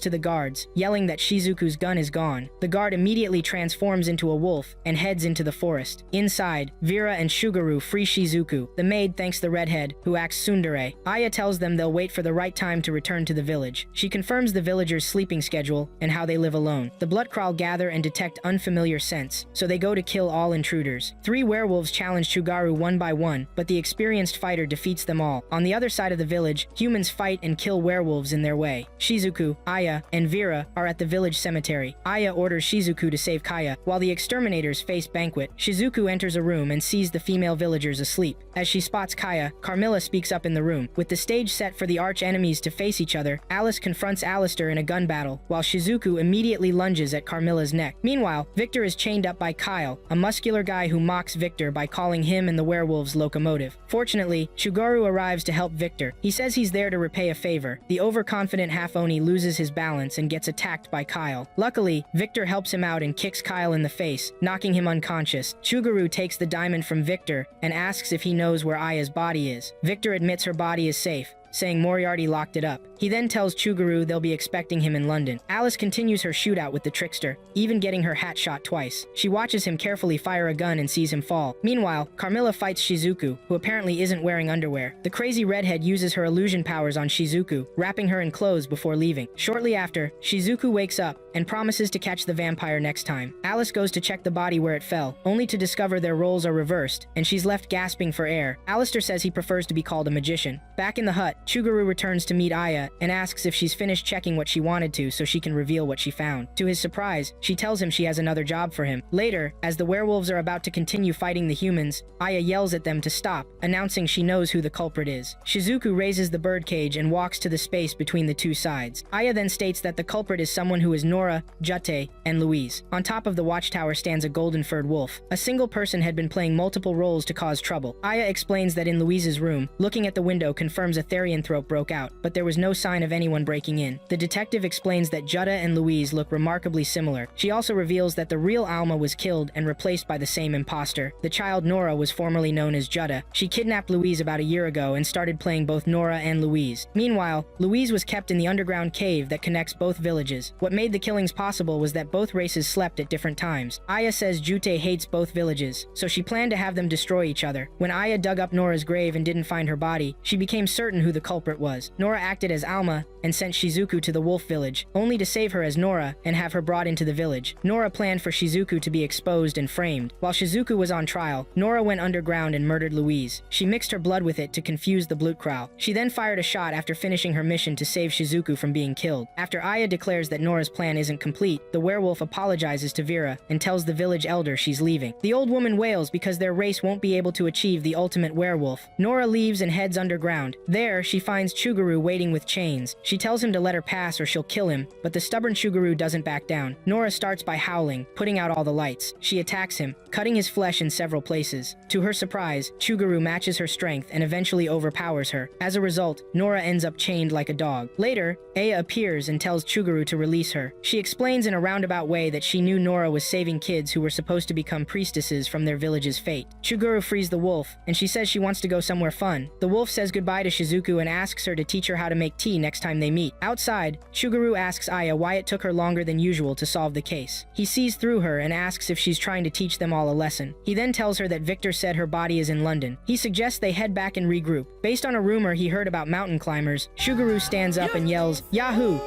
to the guards, yelling that Shizuku's gun is gone. The guard immediately transforms into a wolf and heads into the forest. Inside, Vera and Shuguru free Shizuku. The maid thanks the redhead, who acts tsundere. Aya tells them they'll wait for the right time to return to the village. She confirms the villagers' sleeping schedule and how they live alone. The Bloodcrawl gather and detect unfamiliar scents, so they go to kill all intruders. 3 werewolves challenge Chugaru one by one, but the experienced fighter defeats them all. On the other side of the village, humans fight and kill werewolves in their way. Shizuku, Aya, and Vera are at the village cemetery. Aya orders Shizuku to save Kaya, while the exterminators face Banquet. Shizuku enters a room and sees the female villagers asleep. As she spots Kaya, Carmilla speaks up in the room. With the stage set for the arch enemies to face each other, Alice confronts Alistair in a gun battle, while Shizuku immediately lunges at Carmilla's neck. Meanwhile, Victor is chained up by Kyle, a muscular guy who mocks Victor by calling him and the werewolves locomotive. Fortunately, Chugaru arrives to help Victor. He says he's there to repay a favor. The overconfident half-oni loses his balance and gets attacked by Kyle. Luckily, Victor helps him out and kicks Kyle in the face, knocking him unconscious. Chugaru takes the diamond from Victor and asks if he knows where Aya's body is. Victor admits her body is safe, saying Moriarty locked it up. He then tells Chuguru they'll be expecting him in London. Alice continues her shootout with the trickster, even getting her hat shot twice. She watches him carefully fire a gun and sees him fall. Meanwhile, Carmilla fights Shizuku, who apparently isn't wearing underwear. The crazy redhead uses her illusion powers on Shizuku, wrapping her in clothes before leaving. Shortly after, Shizuku wakes up and promises to catch the vampire next time. Alice goes to check the body where it fell, only to discover their roles are reversed, and she's left gasping for air. Alistair says he prefers to be called a magician. Back in the hut, Chuguru returns to meet Aya and asks if she's finished checking what she wanted to so she can reveal what she found. To his surprise, she tells him she has another job for him. Later, as the werewolves are about to continue fighting the humans, Aya yells at them to stop, announcing she knows who the culprit is. Shizuku raises the birdcage and walks to the space between the two sides. Aya then states that the culprit is someone who is Nora, Jute, and Louise. On top of the watchtower stands a golden-furred wolf. A single person had been playing multiple roles to cause trouble. Aya explains that in Louise's room, looking at the window confirms a therianthrope broke out, but there was no sign of anyone breaking in. The detective explains that Jutta and Louise look remarkably similar. She also reveals that the real Alma was killed and replaced by the same imposter. The child Nora was formerly known as Jutta. She kidnapped Louise about a year ago and started playing both Nora and Louise. Meanwhile, Louise was kept in the underground cave that connects both villages. What made the killings possible was that both races slept at different times. Aya says Jute hates both villages, so she planned to have them destroy each other. When Aya dug up Nora's grave and didn't find her body, she became certain who the culprit was. Nora acted as Alma and sent Shizuku to the wolf village, only to save her as Nora and have her brought into the village. Nora planned for Shizuku to be exposed and framed. While Shizuku was on trial, Nora went underground and murdered Louise. She mixed her blood with it to confuse the Blutkrau. She then fired a shot after finishing her mission to save Shizuku from being killed. After Aya declares that Nora's plan isn't complete, the werewolf apologizes to Vera and tells the village elder she's leaving. The old woman wails because their race won't be able to achieve the ultimate werewolf. Nora leaves and heads underground. There, she finds Chuguru waiting with chains. She tells him to let her pass or she'll kill him, but the stubborn Chuguru doesn't back down. Nora starts by howling, putting out all the lights. She attacks him, cutting his flesh in several places. To her surprise, Chuguru matches her strength and eventually overpowers her. As a result, Nora ends up chained like a dog. Later, Aya appears and tells Chuguru to release her. She explains in a roundabout way that she knew Nora was saving kids who were supposed to become priestesses from their village's fate. Chuguru frees the wolf, and she says she wants to go somewhere fun. The wolf says goodbye to Shizuku and asks her to teach her how to make tea next time they meet. Outside, Chuguru asks Aya why it took her longer than usual to solve the case. He sees through her and asks if she's trying to teach them all a lesson. He then tells her that Victor said her body is in London. He suggests they head back and regroup. Based on a rumor he heard about mountain climbers, Chuguru stands up and yells, "Yahoo!"